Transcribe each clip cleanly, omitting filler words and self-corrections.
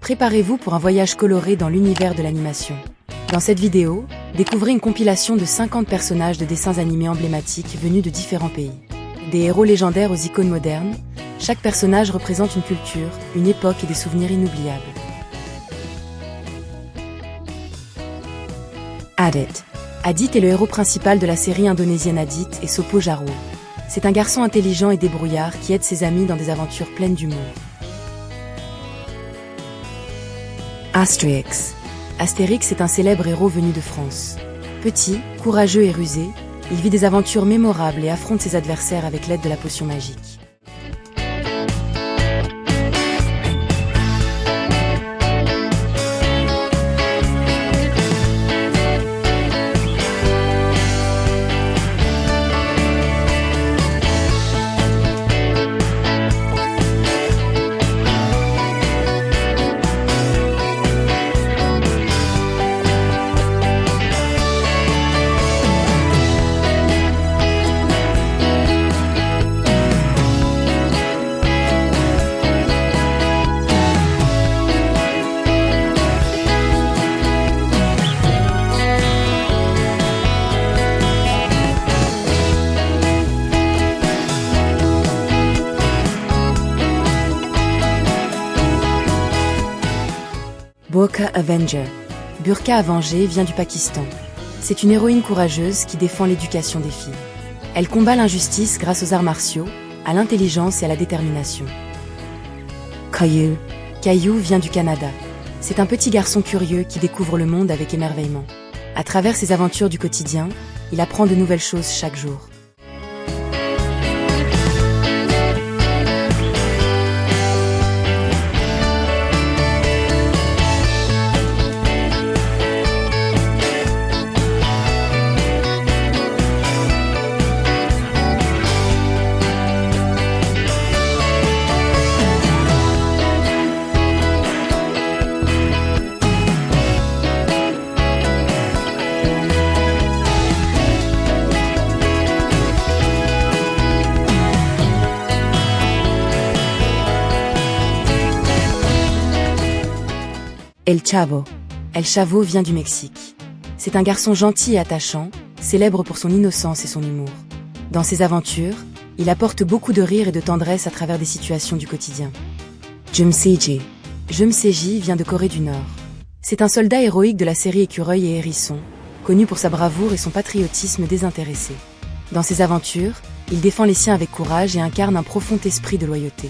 Préparez-vous pour un voyage coloré dans l'univers de l'animation. Dans cette vidéo, découvrez une compilation de 50 personnages de dessins animés emblématiques venus de différents pays. Des héros légendaires aux icônes modernes, chaque personnage représente une culture, une époque et des souvenirs inoubliables. Adit. Adit est le héros principal de la série indonésienne Adit et Sopo Jarwo. C'est un garçon intelligent et débrouillard qui aide ses amis dans des aventures pleines d'humour. Astérix. Astérix est un célèbre héros venu de France. Petit, courageux et rusé, il vit des aventures mémorables et affronte ses adversaires avec l'aide de la potion magique. Burqa Avenger. Burqa Avenger vient du Pakistan. C'est une héroïne courageuse qui défend l'éducation des filles. Elle combat l'injustice grâce aux arts martiaux, à l'intelligence et à la détermination. Caillou. Caillou vient du Canada. C'est un petit garçon curieux qui découvre le monde avec émerveillement. À travers ses aventures du quotidien, il apprend de nouvelles choses chaque jour. El Chavo. El Chavo vient du Mexique. C'est un garçon gentil et attachant, célèbre pour son innocence et son humour. Dans ses aventures, il apporte beaucoup de rire et de tendresse à travers des situations du quotidien. Jumseji. Jumseji vient de Corée du Nord. C'est un soldat héroïque de la série Écureuil et Hérisson, connu pour sa bravoure et son patriotisme désintéressé. Dans ses aventures, il défend les siens avec courage et incarne un profond esprit de loyauté.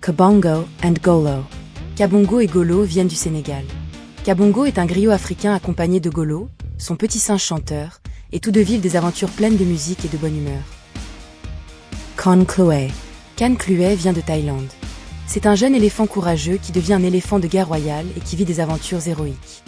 Kabongo and Golo. Kabongo et Golo viennent du Sénégal. Kabongo est un griot africain accompagné de Golo, son petit singe chanteur, et tous deux vivent des aventures pleines de musique et de bonne humeur. Khan Klué. Khan Klué vient de Thaïlande. C'est un jeune éléphant courageux qui devient un éléphant de guerre royale et qui vit des aventures héroïques.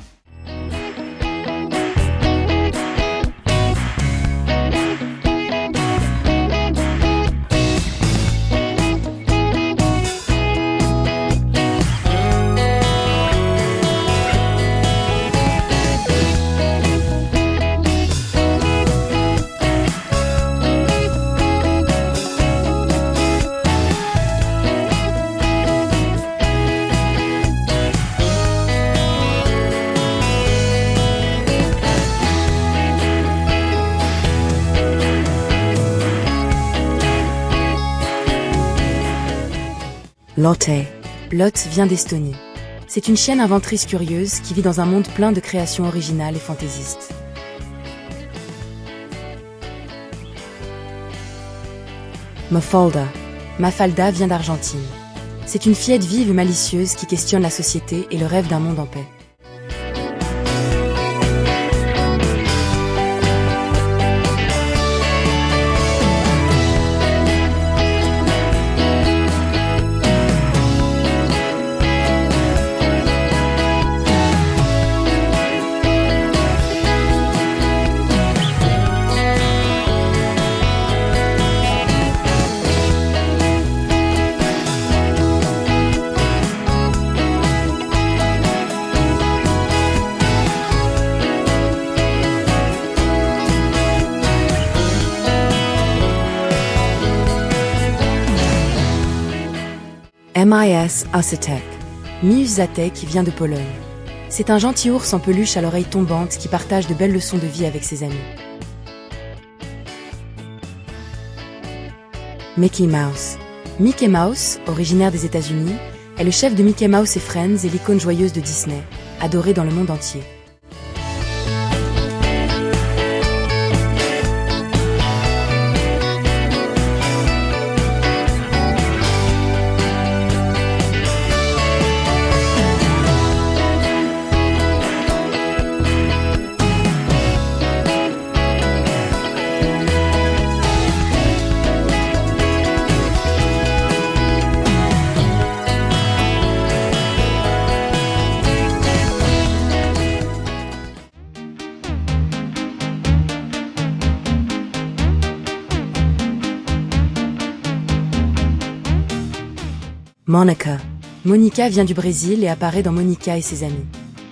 Lotte. Lotte vient d'Estonie. C'est une chienne inventrice curieuse qui vit dans un monde plein de créations originales et fantaisistes. Mafalda. Mafalda vient d'Argentine. C'est une fillette vive et malicieuse qui questionne la société et le rêve d'un monde en paix. Mis Usatek. Mi Usatek vient de Pologne. C'est un gentil ours en peluche à l'oreille tombante qui partage de belles leçons de vie avec ses amis. Mickey Mouse. Mickey Mouse, originaire des États-Unis, est le chef de Mickey Mouse et Friends et l'icône joyeuse de Disney, adorée dans le monde entier. Monica. Monica vient du Brésil et apparaît dans Monica et ses amis.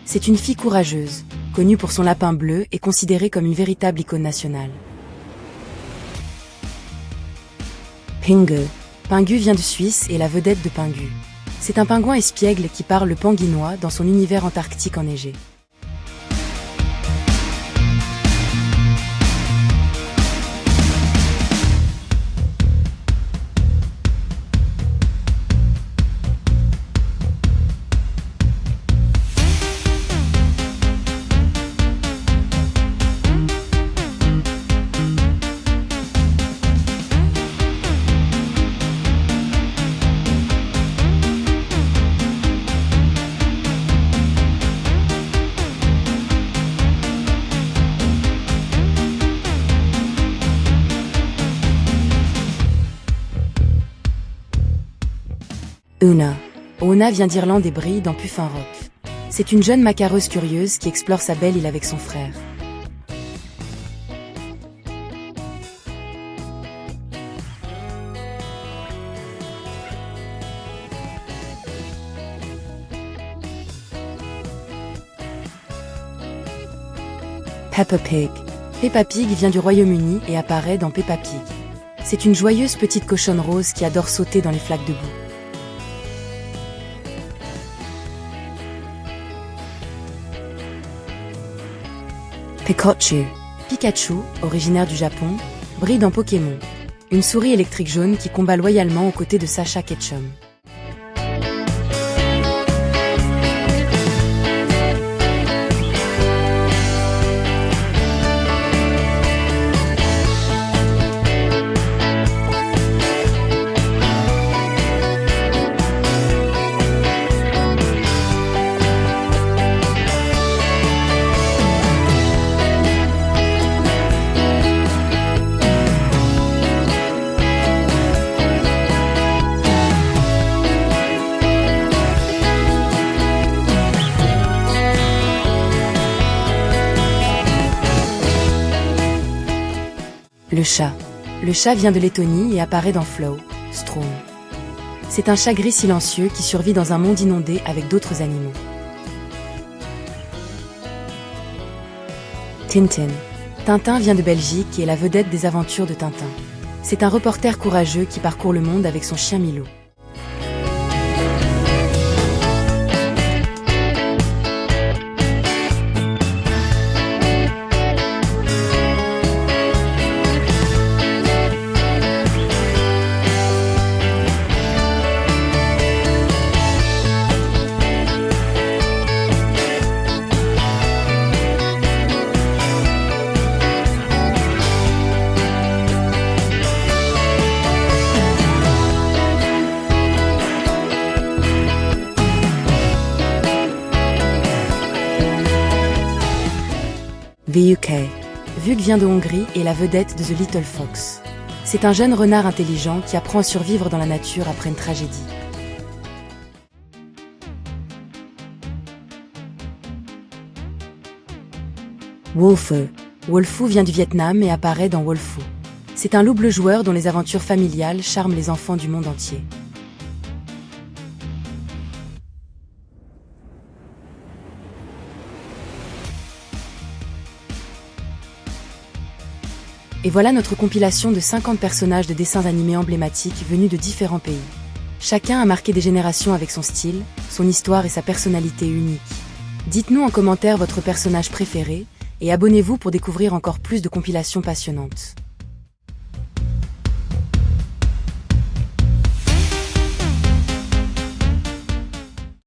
C'est une fille courageuse, connue pour son lapin bleu et considérée comme une véritable icône nationale. Pingu. Pingu vient de Suisse et est la vedette de Pingu. C'est un pingouin espiègle qui parle le panguinois dans son univers antarctique enneigé. Una. Una vient d'Irlande et brille dans Puffin Rock. C'est une jeune macareuse curieuse qui explore sa belle île avec son frère. Peppa Pig. Peppa Pig vient du Royaume-Uni et apparaît dans Peppa Pig. C'est une joyeuse petite cochonne rose qui adore sauter dans les flaques de boue. Pikachu. Pikachu, originaire du Japon, brille dans Pokémon. Une souris électrique jaune qui combat loyalement aux côtés de Sacha Ketchum. Le chat. Le chat vient de Lettonie et apparaît dans Flow, Strom. C'est un chat gris silencieux qui survit dans un monde inondé avec d'autres animaux. Tintin. Tintin vient de Belgique et est la vedette des aventures de Tintin. C'est un reporter courageux qui parcourt le monde avec son chien Milo. VUK. Vuk vient de Hongrie et est la vedette de The Little Fox. C'est un jeune renard intelligent qui apprend à survivre dans la nature après une tragédie. Wolfu. Wolfu vient du Vietnam et apparaît dans Wolfu. C'est un loup bleu joueur dont les aventures familiales charment les enfants du monde entier. Et voilà notre compilation de 50 personnages de dessins animés emblématiques venus de différents pays. Chacun a marqué des générations avec son style, son histoire et sa personnalité unique. Dites-nous en commentaire votre personnage préféré et abonnez-vous pour découvrir encore plus de compilations passionnantes.